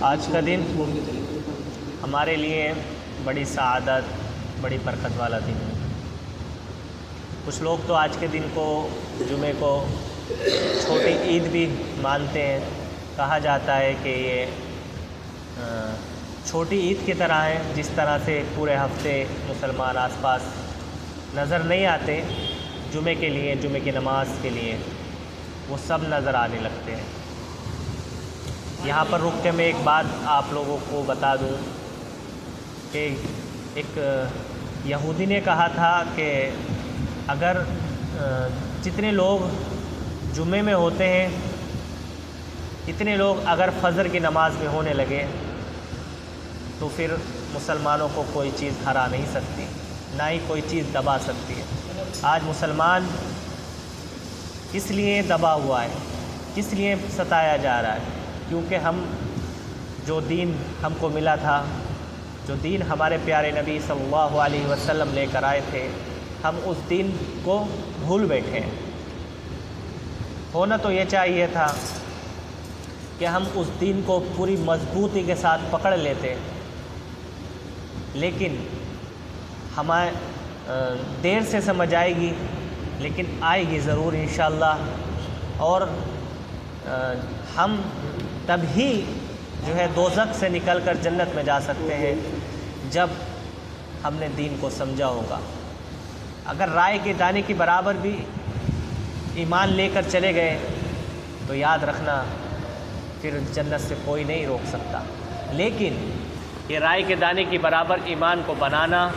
آج کا دن ہمارے لیے بڑی سعادت، بڑی برکت والا دن ہے۔ کچھ لوگ تو آج کے دن کو، جمعے کو، چھوٹی عید بھی مانتے ہیں۔ کہا جاتا ہے کہ یہ چھوٹی عید کی طرح ہے، جس طرح سے پورے ہفتے مسلمان آس پاس نظر نہیں آتے، جمعے کے لیے، جمعے کی نماز کے لیے وہ سب نظر آنے لگتے ہیں۔ یہاں پر رک کے میں ایک بات آپ لوگوں کو بتا دوں کہ ایک یہودی نے کہا تھا کہ اگر جتنے لوگ جمعے میں ہوتے ہیں اتنے لوگ اگر فجر کی نماز میں ہونے لگے تو پھر مسلمانوں کو کوئی چیز ہرا نہیں سکتی، نہ ہی کوئی چیز دبا سکتی ہے۔ آج مسلمان کس لیے دبا ہوا ہے، کس لیے ستایا جا رہا ہے؟ کیونکہ ہم جو دین ہم کو ملا تھا، جو دین ہمارے پیارے نبی صلی اللہ علیہ وسلم لے کر آئے تھے، ہم اس دین کو بھول بیٹھے ہیں۔ ہونا تو یہ چاہیے تھا کہ ہم اس دین کو پوری مضبوطی کے ساتھ پکڑ لیتے، لیکن ہمیں دیر سے سمجھ آئے گی، لیکن آئے گی ضرور انشاءاللہ۔ اور ہم تب ہی جو ہے دوزخ سے نکل کر جنت میں جا سکتے ہیں جب ہم نے دین کو سمجھا ہوگا۔ اگر رائے کے دانے کی برابر بھی ایمان لے کر چلے گئے تو یاد رکھنا پھر جنت سے کوئی نہیں روک سکتا، لیکن یہ رائے کے دانے کی برابر ایمان کو بنانا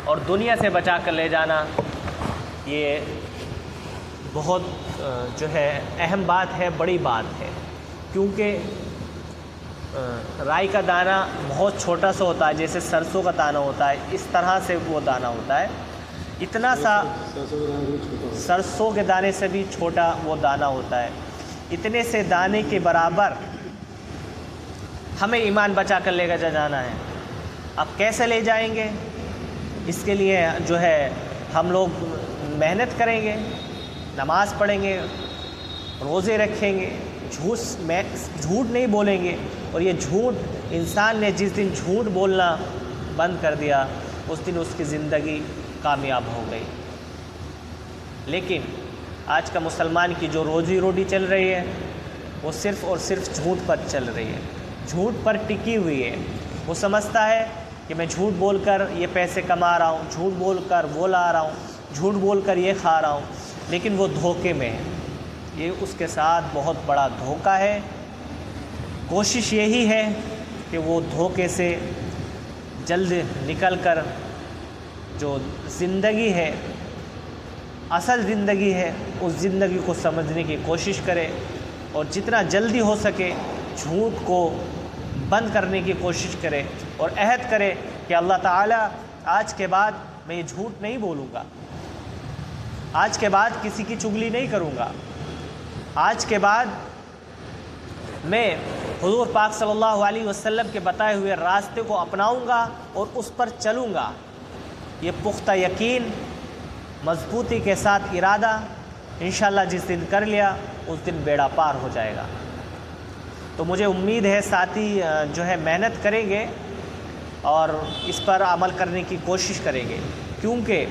اور دنیا سے بچا کر لے جانا، یہ بہت جو ہے اہم بات ہے، بڑی بات ہے۔ کیونکہ رائی کا دانہ بہت چھوٹا سا ہوتا ہے، جیسے سرسوں کا دانہ ہوتا ہے، اس طرح سے وہ دانہ ہوتا ہے، اتنا سا سرسوں کے دانے سے بھی چھوٹا وہ دانہ ہوتا ہے۔ اتنے سے دانے کے برابر ہمیں ایمان بچا کر لے کر جانا ہے۔ اب کیسے لے جائیں گے؟ اس کے لیے جو ہے ہم لوگ محنت کریں گے، نماز پڑھیں گے، روزے رکھیں گے، جھوٹ نہیں بولیں گے۔ اور یہ جھوٹ، انسان نے جس دن جھوٹ بولنا بند کر دیا اس دن اس کی زندگی کامیاب ہو گئی۔ لیکن آج کا مسلمان کی جو روزی روٹی چل رہی ہے وہ صرف اور صرف جھوٹ پر چل رہی ہے، جھوٹ پر ٹکی ہوئی ہے۔ وہ سمجھتا ہے کہ میں جھوٹ بول کر یہ پیسے کما رہا ہوں، جھوٹ بول کر وہ لا رہا ہوں، جھوٹ بول کر یہ کھا رہا ہوں، لیکن وہ دھوکے میں ہے۔ یہ اس کے ساتھ بہت بڑا دھوکہ ہے۔ کوشش یہی ہے کہ وہ دھوکے سے جلد نکل کر جو زندگی ہے، اصل زندگی ہے، اس زندگی کو سمجھنے کی کوشش کرے اور جتنا جلدی ہو سکے جھوٹ کو بند کرنے کی کوشش کرے اور عہد کرے کہ اللہ تعالیٰ آج کے بعد میں یہ جھوٹ نہیں بولوں گا، آج کے بعد کسی کی چغلی نہیں کروں گا، آج کے بعد میں حضور پاک صلی اللہ علیہ وسلم کے بتائے ہوئے راستے کو اپناؤں گا اور اس پر چلوں گا۔ یہ پختہ یقین، مضبوطی کے ساتھ ارادہ انشاءاللہ جس دن کر لیا اس دن بیڑا پار ہو جائے گا۔ تو مجھے امید ہے ساتھی جو ہے محنت کریں گے اور اس پر عمل کرنے کی کوشش کریں گے، کیونکہ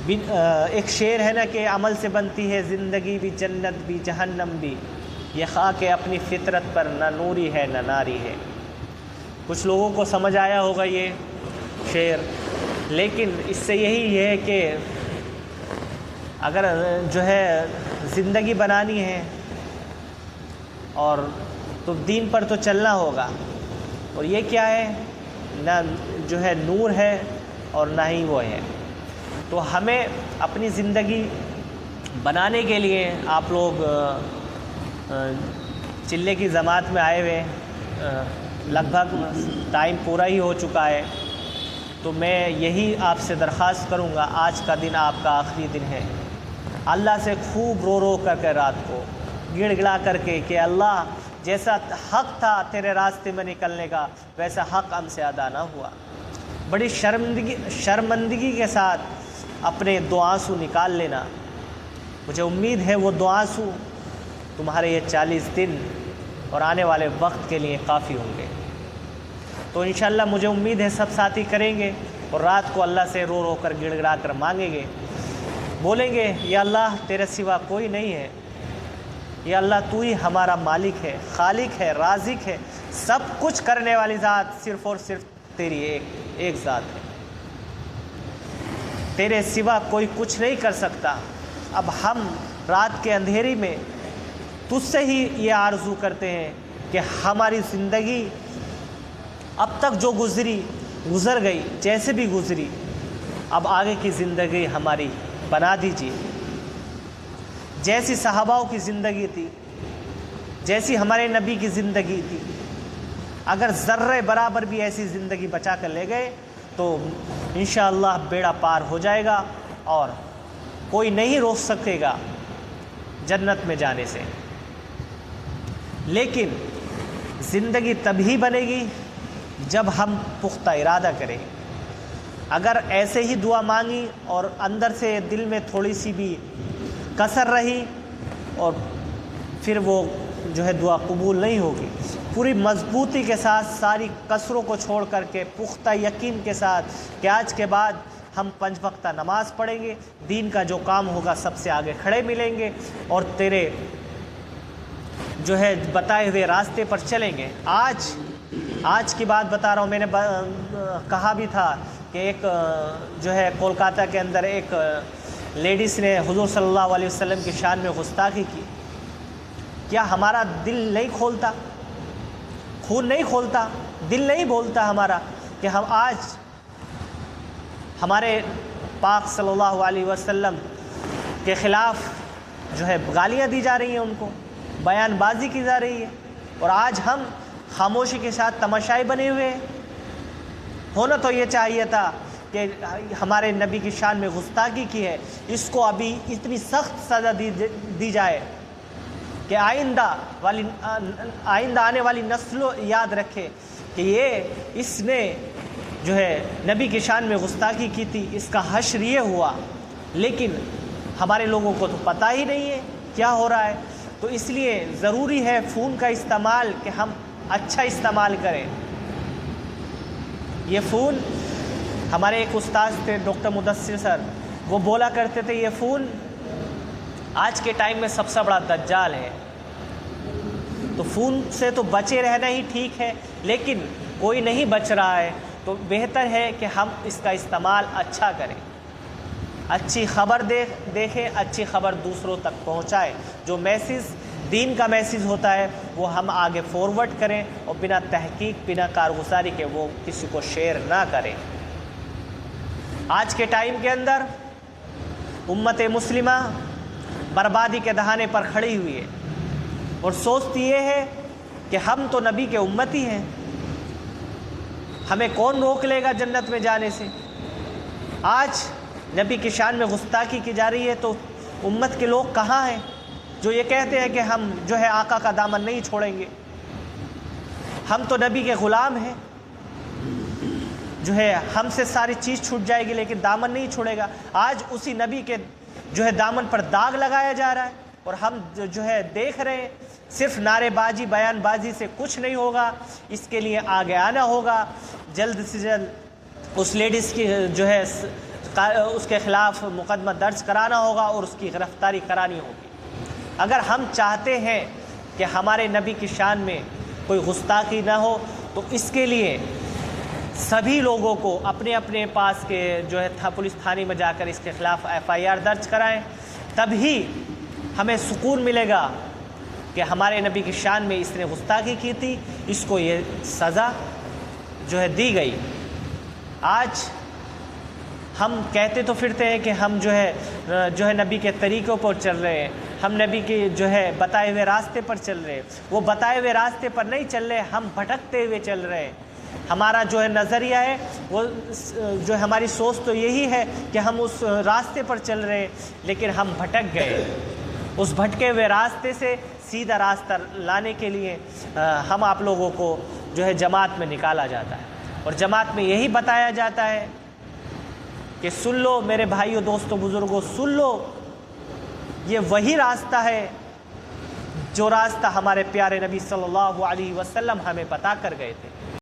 ایک شعر ہے نا کہ عمل سے بنتی ہے زندگی بھی، جنت بھی، جہنم بھی، یہ خاک اپنی فطرت پر نہ نوری ہے نہ ناری ہے۔ کچھ لوگوں کو سمجھ آیا ہوگا یہ شعر، لیکن اس سے یہی ہے کہ اگر جو ہے زندگی بنانی ہے اور تو دین پر تو چلنا ہوگا، اور یہ کیا ہے؟ نہ جو ہے نور ہے اور نہ ہی وہ ہے۔ تو ہمیں اپنی زندگی بنانے کے لیے، آپ لوگ چلے کی جماعت میں آئے ہوئے، لگ بھگ ٹائم پورا ہی ہو چکا ہے، تو میں یہی آپ سے درخواست کروں گا، آج کا دن آپ کا آخری دن ہے۔ اللہ سے خوب رو رو کر کے رات کو گڑ گڑا کر کے کہ اللہ جیسا حق تھا تیرے راستے میں نکلنے کا ویسا حق ہم سے ادا نہ ہوا۔ بڑی شرمندگی کے ساتھ اپنے دو آنسو نکال لینا۔ مجھے امید ہے وہ دو آنسو تمہارے یہ 40 دن اور آنے والے وقت کے لیے کافی ہوں گے۔ تو انشاءاللہ مجھے امید ہے سب ساتھی کریں گے اور رات کو اللہ سے رو رو کر گڑ گڑا کر مانگیں گے، بولیں گے یا اللہ تیرے سوا کوئی نہیں ہے، یا اللہ تو ہی ہمارا مالک ہے، خالق ہے، رازق ہے، سب کچھ کرنے والی ذات صرف اور صرف تیری ایک ذات ہے، تیرے سوا کوئی کچھ نہیں کر سکتا۔ اب ہم رات کے اندھیری میں تجھ سے ہی یہ آرزو کرتے ہیں کہ ہماری زندگی اب تک جو گزر گئی، جیسے بھی گزری، اب آگے کی زندگی ہماری بنا دیجیے، جیسی صحاباؤں کی زندگی تھی، جیسی ہمارے نبی کی زندگی تھی، اگر ذرے برابر بھی ایسی زندگی بچا کر لے گئے تو انشاءاللہ بیڑا پار ہو جائے گا اور کوئی نہیں روک سکے گا جنت میں جانے سے۔ لیکن زندگی تبھی بنے گی جب ہم پختہ ارادہ کریں۔ اگر ایسے ہی دعا مانگی اور اندر سے دل میں تھوڑی سی بھی کسر رہی اور پھر وہ جو ہے دعا قبول نہیں ہوگی، پوری مضبوطی کے ساتھ ساری کسروں کو چھوڑ کر کے پختہ یقین کے ساتھ کہ آج کے بعد ہم 5 وقتہ نماز پڑھیں گے، دین کا جو کام ہوگا سب سے آگے کھڑے ملیں گے اور تیرے جو ہے بتائے ہوئے راستے پر چلیں گے۔ آج کی بات بتا رہا ہوں، میں نے کہا بھی تھا کہ ایک جو ہے کولکاتہ کے اندر ایک لیڈیز نے حضور صلی اللہ علیہ وسلم کی شان میں گستاخی کی۔ کیا ہمارا دل نہیں کھولتا، خون نہیں کھولتا، دل نہیں بولتا ہمارا کہ ہم آج ہمارے پاک صلی اللہ علیہ وسلم کے خلاف جو ہے گالیاں دی جا رہی ہیں، ان کو بیان بازی کی جا رہی ہے، اور آج ہم خاموشی کے ساتھ تماشائی بنے ہوئے ہیں؟ ہونا تو یہ چاہیے تھا کہ ہمارے نبی کی شان میں گستاخی کی ہے، اس کو ابھی اتنی سخت سزا دی جائے کہ آئندہ آنے والی نسلوں یاد رکھے کہ اس نے جو ہے نبی کی شان میں گستاخی کی تھی، اس کا حشر یہ ہوا۔ لیکن ہمارے لوگوں کو تو پتہ ہی نہیں ہے کیا ہو رہا ہے، تو اس لیے ضروری ہے فون کا استعمال کہ ہم اچھا استعمال کریں۔ یہ فون، ہمارے ایک استاد تھے ڈاکٹر مدثر سر، وہ بولا کرتے تھے یہ فون آج کے ٹائم میں سب سے بڑا دجال ہے، تو فون سے تو بچے رہنا ہی ٹھیک ہے، لیکن کوئی نہیں بچ رہا ہے تو بہتر ہے کہ ہم اس کا استعمال اچھا کریں، اچھی خبر دیکھیں، اچھی خبر دوسروں تک پہنچائیں، جو میسیج دین کا میسیج ہوتا ہے وہ ہم آگے فارورڈ کریں اور بنا تحقیق، بنا کارگزاری کے وہ کسی کو شیئر نہ کریں۔ آج کے ٹائم کے اندر امت مسلمہ بربادی کے دہانے پر کھڑی ہوئی ہے اور سوچتی یہ ہے کہ ہم تو نبی کے امتی ہیں، ہمیں کون روک لے گا جنت میں جانے سے۔ آج نبی کی شان میں گستاخی کی جا رہی ہے تو امت کے لوگ کہاں ہیں جو یہ کہتے ہیں کہ ہم جو ہے آقا کا دامن نہیں چھوڑیں گے، ہم تو نبی کے غلام ہیں، جو ہے ہم سے ساری چیز چھوٹ جائے گی لیکن دامن نہیں چھوڑے گا۔ آج اسی نبی کے جو ہے دامن پر داغ لگایا جا رہا ہے اور ہم جو ہے دیکھ رہے ہیں صرف نعرے بازی، بیان بازی سے کچھ نہیں ہوگا، اس کے لیے آگے آنا ہوگا، جلد سے جلد اس لیڈیز کی جو ہے اس کے خلاف مقدمہ درج کرانا ہوگا اور اس کی گرفتاری کرانی ہوگی۔ اگر ہم چاہتے ہیں کہ ہمارے نبی کی شان میں کوئی گستاخی نہ ہو تو اس کے لیے سبھی لوگوں کو اپنے اپنے پاس کے جو ہے پولیس تھانے میں جا کر اس کے خلاف FIR درج کرائیں، تبھی ہمیں سکون ملے گا کہ ہمارے نبی کی شان میں اس نے گستاخی کی تھی، اس کو یہ سزا جو ہے دی گئی۔ آج ہم کہتے تو پھرتے ہیں کہ ہم جو ہے نبی کے طریقوں پر چل رہے ہیں، ہم نبی کے جو ہے بتائے ہوئے راستے پر چل رہے ہیں، وہ بتائے ہوئے راستے پر نہیں چل رہے، ہم بھٹکتے ہوئے چل رہے ہیں۔ ہمارا جو ہے نظریہ ہے وہ جو ہماری سوچ تو یہی ہے کہ ہم اس راستے پر چل رہے ہیں لیکن ہم بھٹک گئے۔ اس بھٹکے ہوئے راستے سے سیدھا راستہ لانے کے لیے ہم آپ لوگوں کو جو ہے جماعت میں نکالا جاتا ہے اور جماعت میں یہی بتایا جاتا ہے کہ سن لو میرے بھائیوں، دوستوں، بزرگوں، سن لو، یہ وہی راستہ ہے جو راستہ ہمارے پیارے نبی صلی اللہ علیہ وسلم ہمیں بتا کر گئے تھے۔